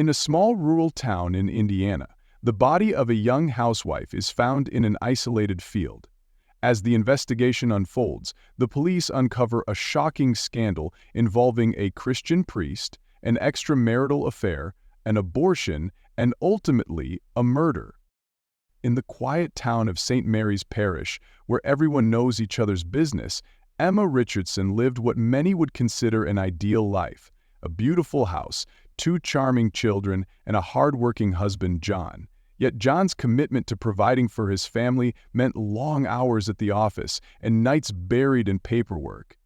In a small rural town in Indiana, the body of a young housewife is found in an isolated field. As the investigation unfolds, the police uncover a shocking scandal involving a Christian priest, an extramarital affair, an abortion, and ultimately a murder. In the quiet town of St. Mary's Parish, where everyone knows each other's business, Emma Richardson lived what many would consider an ideal life: a beautiful house, two charming children, and a hard-working husband, John. Yet John's commitment to providing for his family meant long hours at the office and nights buried in paperwork.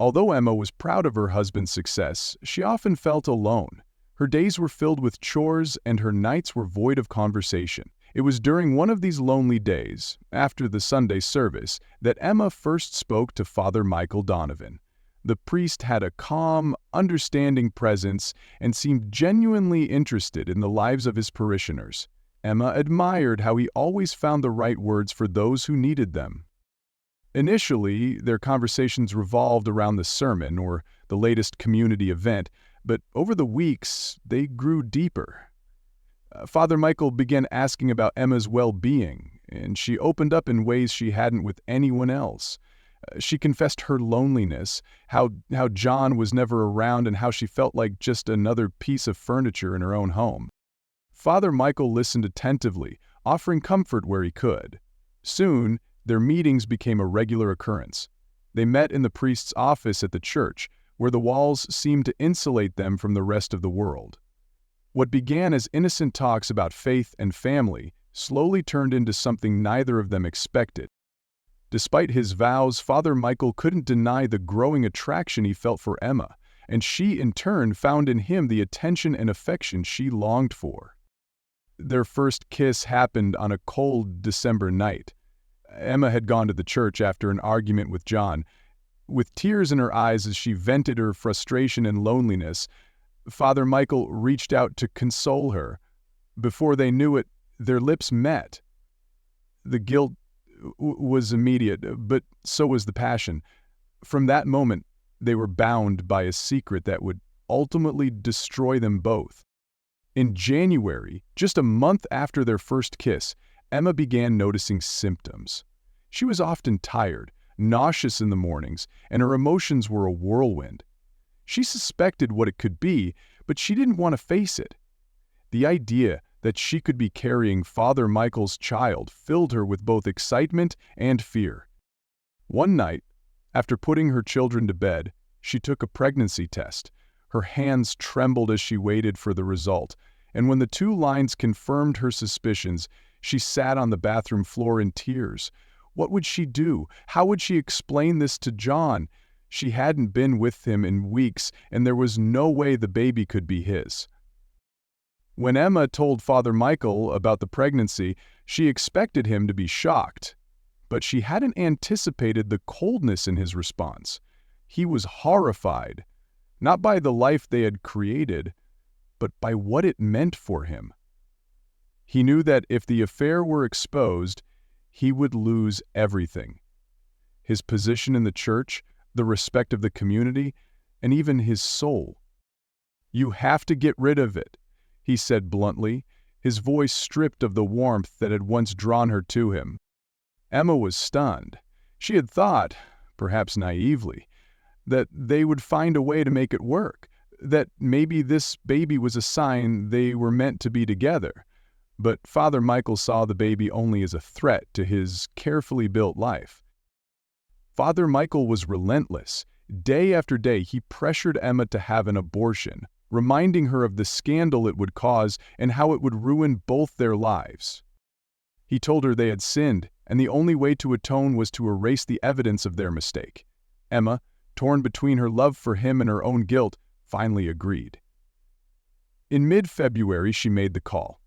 Although Emma was proud of her husband's success, she often felt alone. Her days were filled with chores and her nights were void of conversation. It was during one of these lonely days, after the Sunday service, that Emma first spoke to Father Michael Donovan. The priest had a calm, understanding presence and seemed genuinely interested in the lives of his parishioners. Emma admired how he always found the right words for those who needed them. Initially, their conversations revolved around the sermon or the latest community event, but over the weeks, they grew deeper. Father Michael began asking about Emma's well-being, and she opened up in ways she hadn't with anyone else. She confessed her loneliness, how John was never around, and how she felt like just another piece of furniture in her own home. Father Michael listened attentively, offering comfort where he could. Soon, their meetings became a regular occurrence. They met in the priest's office at the church, where the walls seemed to insulate them from the rest of the world. What began as innocent talks about faith and family slowly turned into something neither of them expected. Despite his vows, Father Michael couldn't deny the growing attraction he felt for Emma, and she in turn found in him the attention and affection she longed for. Their first kiss happened on a cold December night. Emma had gone to the church after an argument with John. With tears in her eyes as she vented her frustration and loneliness, Father Michael reached out to console her. Before they knew it, their lips met. The guilt was immediate, but so was the passion. From that moment, they were bound by a secret that would ultimately destroy them both. In January, just a month after their first kiss, Emma began noticing symptoms. She was often tired, nauseous in the mornings, and her emotions were a whirlwind. She suspected what it could be, but she didn't want to face it. The idea that she could be carrying Father Michael's child filled her with both excitement and fear. One night, after putting her children to bed, she took a pregnancy test. Her hands trembled as she waited for the result, and when the two lines confirmed her suspicions, she sat on the bathroom floor in tears. What would she do? How would she explain this to John? She hadn't been with him in weeks, and there was no way the baby could be his. When Emma told Father Michael about the pregnancy, she expected him to be shocked. But she hadn't anticipated the coldness in his response. He was horrified, not by the life they had created, but by what it meant for him. He knew that if the affair were exposed, he would lose everything. His position in the church, the respect of the community, and even his soul. "You have to get rid of it," he said bluntly, his voice stripped of the warmth that had once drawn her to him. Emma was stunned. She had thought, perhaps naively, that they would find a way to make it work, that maybe this baby was a sign they were meant to be together. But Father Michael saw the baby only as a threat to his carefully built life. Father Michael was relentless. Day after day, he pressured Emma to have an abortion, reminding her of the scandal it would cause and how it would ruin both their lives. He told her they had sinned, and the only way to atone was to erase the evidence of their mistake. Emma, torn between her love for him and her own guilt, finally agreed. In mid-February, she made the call.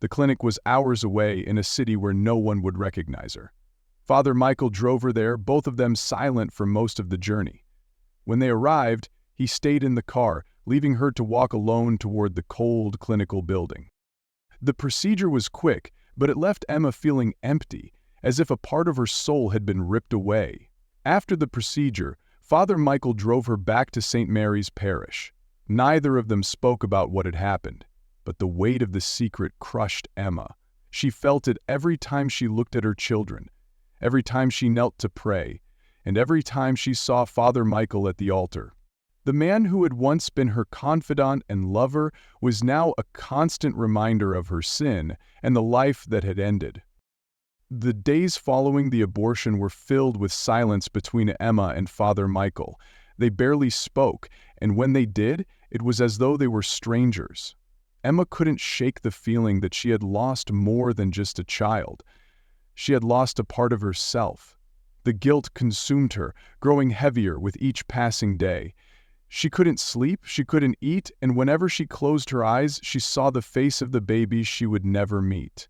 The clinic was hours away in a city where no one would recognize her. Father Michael drove her there, both of them silent for most of the journey. When they arrived, he stayed in the car, leaving her to walk alone toward the cold clinical building. The procedure was quick, but it left Emma feeling empty, as if a part of her soul had been ripped away. After the procedure, Father Michael drove her back to St. Mary's Parish. Neither of them spoke about what had happened, but the weight of the secret crushed Emma. She felt it every time she looked at her children, every time she knelt to pray, and every time she saw Father Michael at the altar. The man who had once been her confidant and lover was now a constant reminder of her sin and the life that had ended. The days following the abortion were filled with silence between Emma and Father Michael. They barely spoke, and when they did, it was as though they were strangers. Emma couldn't shake the feeling that she had lost more than just a child. She had lost a part of herself. The guilt consumed her, growing heavier with each passing day. She couldn't sleep, she couldn't eat, and whenever she closed her eyes, she saw the face of the baby she would never meet.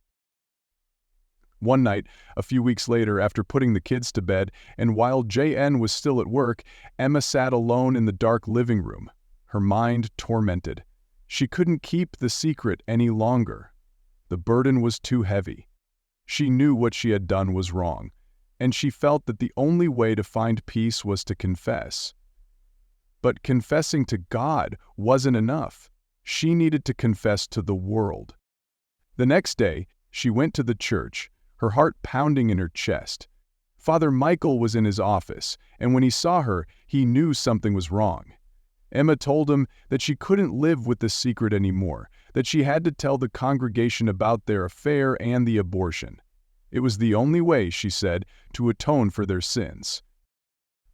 One night, a few weeks later, after putting the kids to bed, and while JN was still at work, Emma sat alone in the dark living room, her mind tormented. She couldn't keep the secret any longer. The burden was too heavy. She knew what she had done was wrong, and she felt that the only way to find peace was to confess. But confessing to God wasn't enough. She needed to confess to the world. The next day, she went to the church, her heart pounding in her chest. Father Michael was in his office, and when he saw her, he knew something was wrong. Emma told him that she couldn't live with the secret anymore, that she had to tell the congregation about their affair and the abortion. It was the only way, she said, to atone for their sins.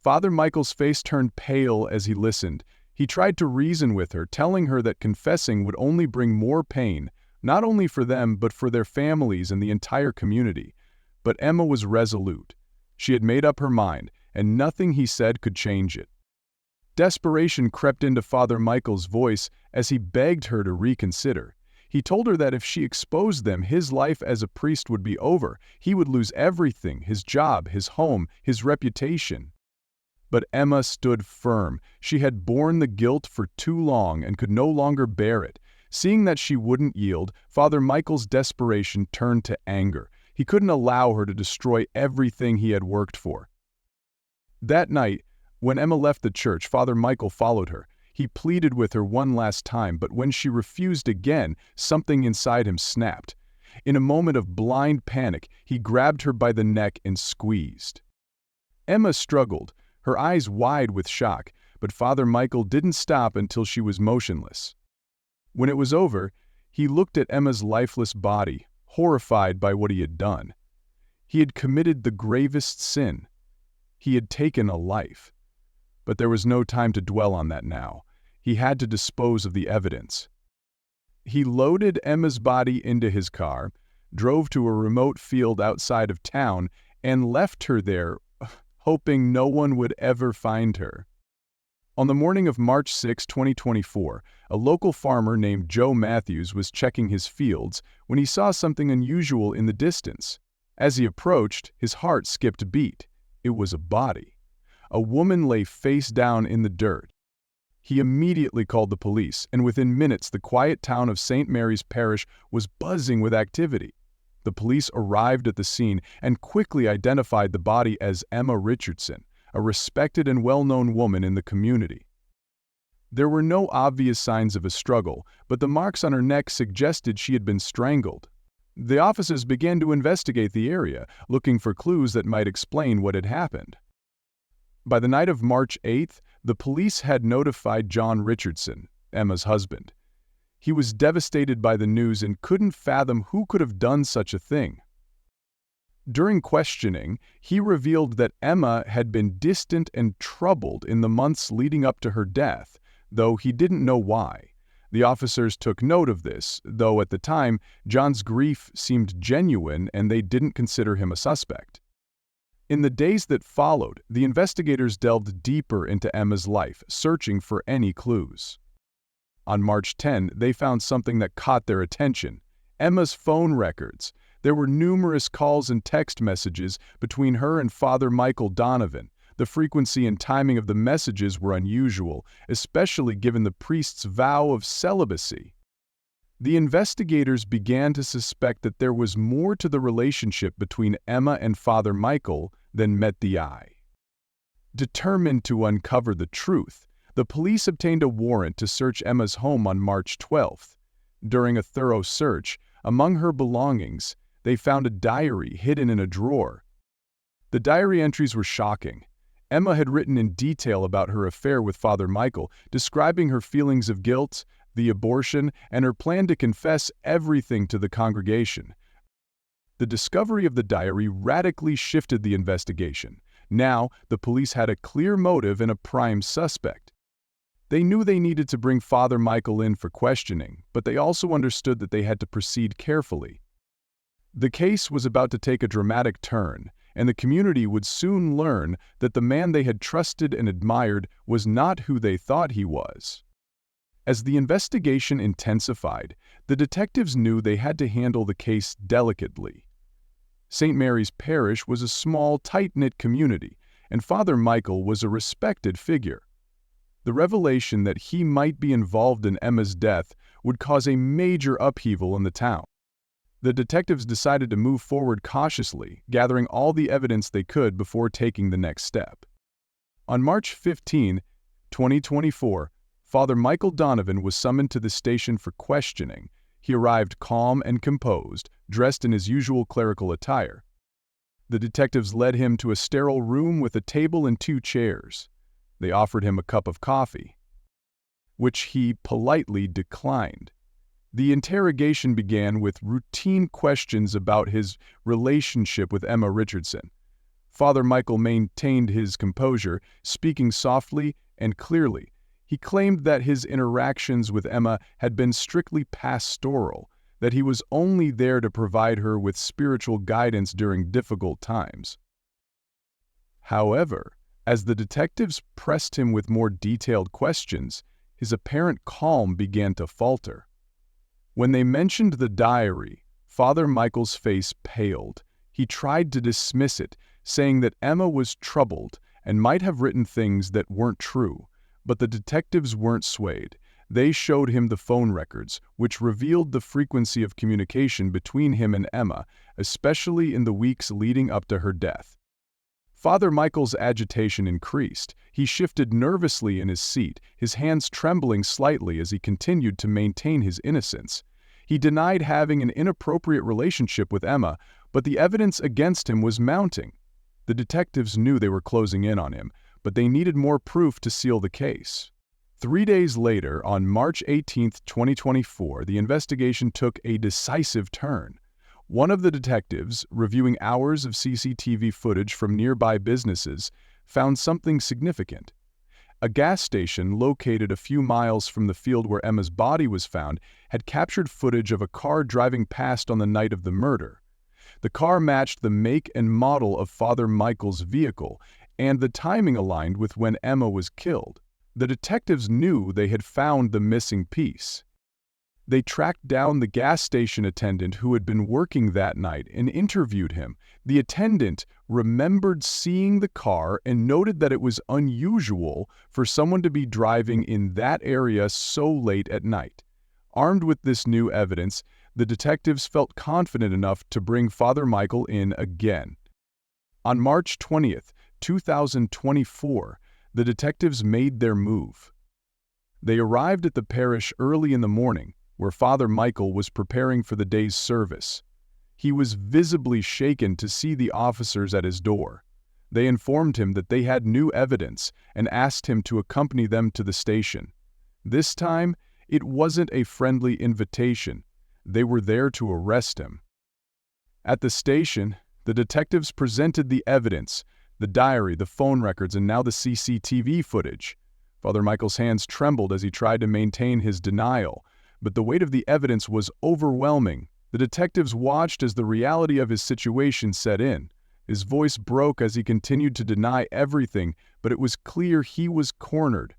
Father Michael's face turned pale as he listened. He tried to reason with her, telling her that confessing would only bring more pain, not only for them but for their families and the entire community. But Emma was resolute. She had made up her mind, and nothing he said could change it. Desperation crept into Father Michael's voice as he begged her to reconsider. He told her that if she exposed them, his life as a priest would be over. He would lose everything, his job, his home, his reputation. But Emma stood firm. She had borne the guilt for too long and could no longer bear it. Seeing that she wouldn't yield, Father Michael's desperation turned to anger. He couldn't allow her to destroy everything he had worked for. That night, when Emma left the church, Father Michael followed her. He pleaded with her one last time, but when she refused again, something inside him snapped. In a moment of blind panic, he grabbed her by the neck and squeezed. Emma struggled, her eyes wide with shock, but Father Michael didn't stop until she was motionless. When it was over, he looked at Emma's lifeless body, horrified by what he had done. He had committed the gravest sin. He had taken a life. But there was no time to dwell on that now. He had to dispose of the evidence. He loaded Emma's body into his car, drove to a remote field outside of town, and left her there, hoping no one would ever find her. On the morning of March 6, 2024, a local farmer named Joe Matthews was checking his fields when he saw something unusual in the distance. As he approached, his heart skipped a beat. It was a body. A woman lay face down in the dirt. He immediately called the police, and within minutes the quiet town of St. Mary's Parish was buzzing with activity. The police arrived at the scene and quickly identified the body as Emma Richardson, a respected and well-known woman in the community. There were no obvious signs of a struggle, but the marks on her neck suggested she had been strangled. The officers began to investigate the area, looking for clues that might explain what had happened. By the night of March 8th, the police had notified John Richardson, Emma's husband. He was devastated by the news and couldn't fathom who could have done such a thing. During questioning, he revealed that Emma had been distant and troubled in the months leading up to her death, though he didn't know why. The officers took note of this, though at the time, John's grief seemed genuine and they didn't consider him a suspect. In the days that followed, the investigators delved deeper into Emma's life, searching for any clues. On March 10, they found something that caught their attention: Emma's phone records. There were numerous calls and text messages between her and Father Michael Donovan. The frequency and timing of the messages were unusual, especially given the priest's vow of celibacy. The investigators began to suspect that there was more to the relationship between Emma and Father Michael than met the eye. Determined to uncover the truth, The police obtained a warrant to search Emma's home on March 12th. During a thorough search, among her belongings, they found a diary hidden in a drawer. The diary entries were shocking. Emma had written in detail about her affair with Father Michael, describing her feelings of guilt, the abortion, and her plan to confess everything to the congregation. The discovery of the diary radically shifted the investigation. Now, the police had a clear motive and a prime suspect. They knew they needed to bring Father Michael in for questioning, but they also understood that they had to proceed carefully. The case was about to take a dramatic turn, and the community would soon learn that the man they had trusted and admired was not who they thought he was. As the investigation intensified, the detectives knew they had to handle the case delicately. St. Mary's Parish was a small, tight-knit community, and Father Michael was a respected figure. The revelation that he might be involved in Emma's death would cause a major upheaval in the town. The detectives decided to move forward cautiously, gathering all the evidence they could before taking the next step. On March 15, 2024, Father Michael Donovan was summoned to the station for questioning. He arrived calm and composed, dressed in his usual clerical attire. The detectives led him to a sterile room with a table and 2 chairs. They offered him a cup of coffee, which he politely declined. The interrogation began with routine questions about his relationship with Emma Richardson. Father Michael maintained his composure, speaking softly and clearly. He claimed that his interactions with Emma had been strictly pastoral, that he was only there to provide her with spiritual guidance during difficult times. However, as the detectives pressed him with more detailed questions, his apparent calm began to falter. When they mentioned the diary, Father Michael's face paled. He tried to dismiss it, saying that Emma was troubled and might have written things that weren't true. But the detectives weren't swayed. They showed him the phone records, which revealed the frequency of communication between him and Emma, especially in the weeks leading up to her death. Father Michael's agitation increased. He shifted nervously in his seat, his hands trembling slightly as he continued to maintain his innocence. He denied having an inappropriate relationship with Emma, but the evidence against him was mounting. The detectives knew they were closing in on him, but they needed more proof to seal the case. 3 days later, on March 18, 2024, the investigation took a decisive turn. One of the detectives, reviewing hours of CCTV footage from nearby businesses, found something significant. A gas station located a few miles from the field where Emma's body was found had captured footage of a car driving past on the night of the murder. The car matched the make and model of Father Michael's vehicle, and the timing aligned with when Emma was killed. The detectives knew they had found the missing piece. They tracked down the gas station attendant who had been working that night and interviewed him. The attendant remembered seeing the car and noted that it was unusual for someone to be driving in that area so late at night. Armed with this new evidence, the detectives felt confident enough to bring Father Michael in again. On March 20th, 2024, the detectives made their move. They arrived at the parish early in the morning, where Father Michael was preparing for the day's service. He was visibly shaken to see the officers at his door. They informed him that they had new evidence and asked him to accompany them to the station. This time, it wasn't a friendly invitation. They were there to arrest him. At the station, the detectives presented the evidence, the diary, the phone records, and now the CCTV footage. Father Michael's hands trembled as he tried to maintain his denial, but the weight of the evidence was overwhelming. The detectives watched as the reality of his situation set in. His voice broke as he continued to deny everything, but it was clear he was cornered.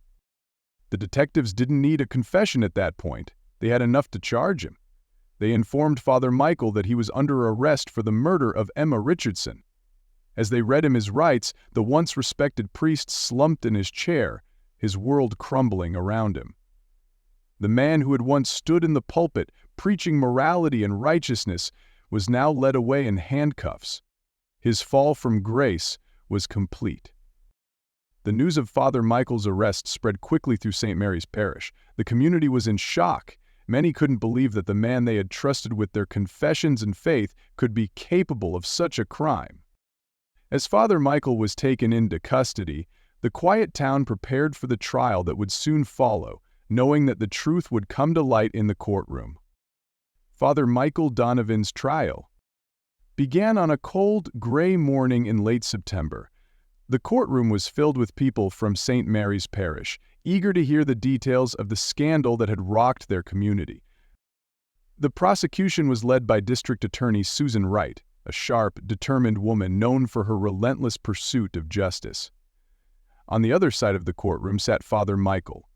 The detectives didn't need a confession at that point. They had enough to charge him. They informed Father Michael that he was under arrest for the murder of Emma Richardson. As they read him his rights, the once respected priest slumped in his chair, his world crumbling around him. The man who had once stood in the pulpit, preaching morality and righteousness, was now led away in handcuffs. His fall from grace was complete. The news of Father Michael's arrest spread quickly through St. Mary's Parish. The community was in shock. Many couldn't believe that the man they had trusted with their confessions and faith could be capable of such a crime. As Father Michael was taken into custody, the quiet town prepared for the trial that would soon follow, knowing that the truth would come to light in the courtroom. Father Michael Donovan's trial began on a cold, gray morning in late September. The courtroom was filled with people from St. Mary's Parish, eager to hear the details of the scandal that had rocked their community. The prosecution was led by District Attorney Susan Wright, a sharp, determined woman known for her relentless pursuit of justice. On the other side of the courtroom sat Father Michael.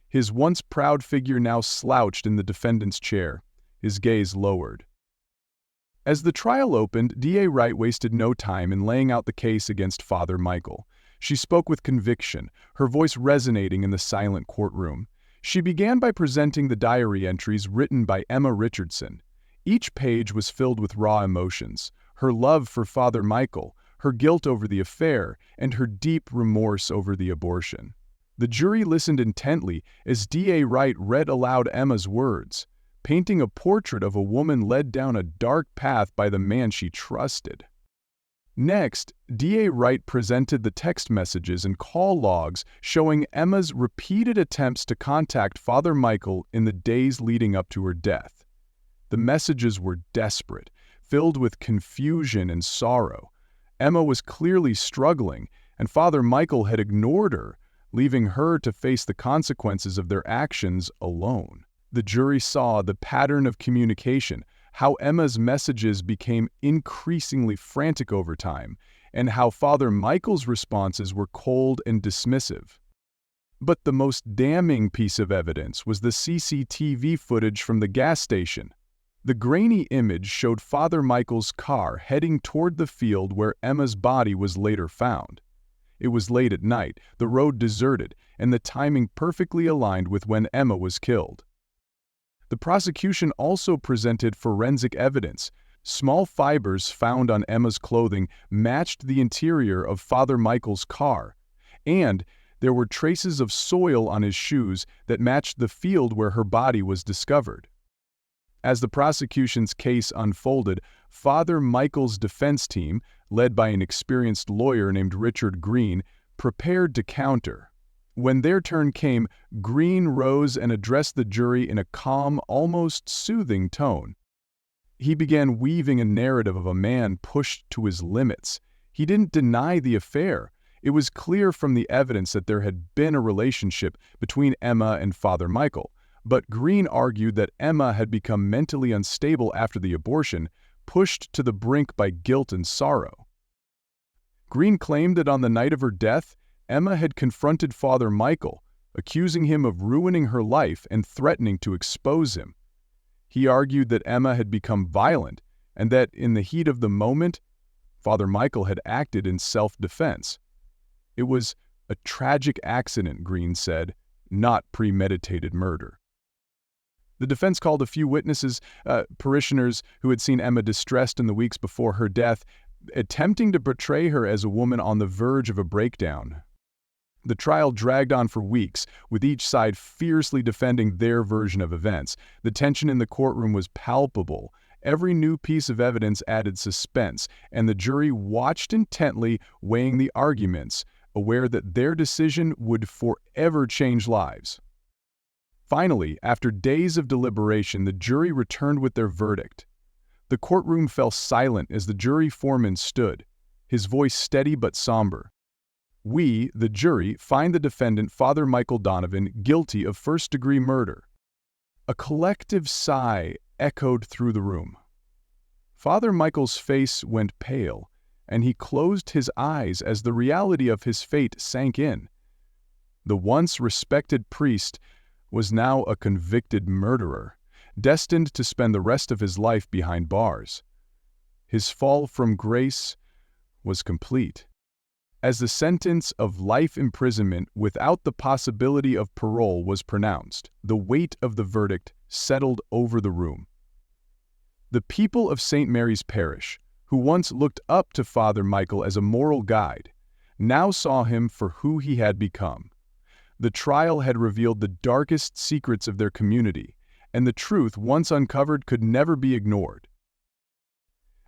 His once proud figure now slouched in the defendant's chair, his gaze lowered. As the trial opened, D.A. Wright wasted no time in laying out the case against Father Michael. She spoke with conviction, her voice resonating in the silent courtroom. She began by presenting the diary entries written by Emma Richardson. Each page was filled with raw emotions: her love for Father Michael, her guilt over the affair, and her deep remorse over the abortion. The jury listened intently as D.A. Wright read aloud Emma's words, painting a portrait of a woman led down a dark path by the man she trusted. Next, D.A. Wright presented the text messages and call logs showing Emma's repeated attempts to contact Father Michael in the days leading up to her death. The messages were desperate, filled with confusion and sorrow. Emma was clearly struggling, and Father Michael had ignored her, leaving her to face the consequences of their actions alone. The jury saw the pattern of communication, how Emma's messages became increasingly frantic over time, and how Father Michael's responses were cold and dismissive. But the most damning piece of evidence was the CCTV footage from the gas station. The grainy image showed Father Michael's car heading toward the field where Emma's body was later found. It was late at night, the road deserted, and the timing perfectly aligned with when Emma was killed. The prosecution also presented forensic evidence. Small fibers found on Emma's clothing matched the interior of Father Michael's car, and there were traces of soil on his shoes that matched the field where her body was discovered. As the prosecution's case unfolded, Father Michael's defense team, led by an experienced lawyer named Richard Green, prepared to counter. When their turn came, Green rose and addressed the jury in a calm, almost soothing tone. He began weaving a narrative of a man pushed to his limits. He didn't deny the affair. It was clear from the evidence that there had been a relationship between Emma and Father Michael, but Green argued that Emma had become mentally unstable after the abortion, pushed to the brink by guilt and sorrow. Green claimed that on the night of her death, Emma had confronted Father Michael, accusing him of ruining her life and threatening to expose him. He argued that Emma had become violent and that, in the heat of the moment, Father Michael had acted in self-defense. It was a tragic accident, Green said, not premeditated murder. The defense called a few witnesses, parishioners who had seen Emma distressed in the weeks before her death, attempting to portray her as a woman on the verge of a breakdown. The trial dragged on for weeks, with each side fiercely defending their version of events. The tension in the courtroom was palpable. Every new piece of evidence added suspense, and the jury watched intently, weighing the arguments, aware that their decision would forever change lives. Finally, after days of deliberation, the jury returned with their verdict. The courtroom fell silent as the jury foreman stood, his voice steady but somber. We, the jury, find the defendant, Father Michael Donovan, guilty of first-degree murder. A collective sigh echoed through the room. Father Michael's face went pale, and he closed his eyes as the reality of his fate sank in. The once respected priest was now a convicted murderer, destined to spend the rest of his life behind bars. His fall from grace was complete. As the sentence of life imprisonment without the possibility of parole was pronounced, the weight of the verdict settled over the room. The people of St. Mary's Parish, who once looked up to Father Michael as a moral guide, now saw him for who he had become. The trial had revealed the darkest secrets of their community, and the truth, once uncovered, could never be ignored.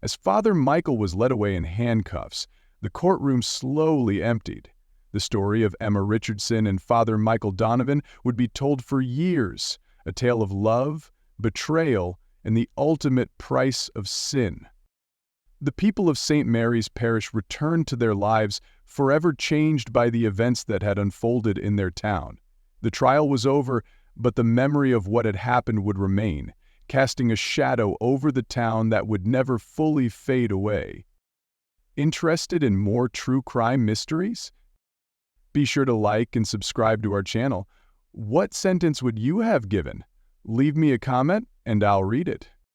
As Father Michael was led away in handcuffs, the courtroom slowly emptied. The story of Emma Richardson and Father Michael Donovan would be told for years, a tale of love, betrayal, and the ultimate price of sin. The people of St. Mary's Parish returned to their lives, forever changed by the events that had unfolded in their town. The trial was over, but the memory of what had happened would remain, casting a shadow over the town that would never fully fade away. Interested in more true crime mysteries? Be sure to like and subscribe to our channel. What sentence would you have given? Leave me a comment and I'll read it.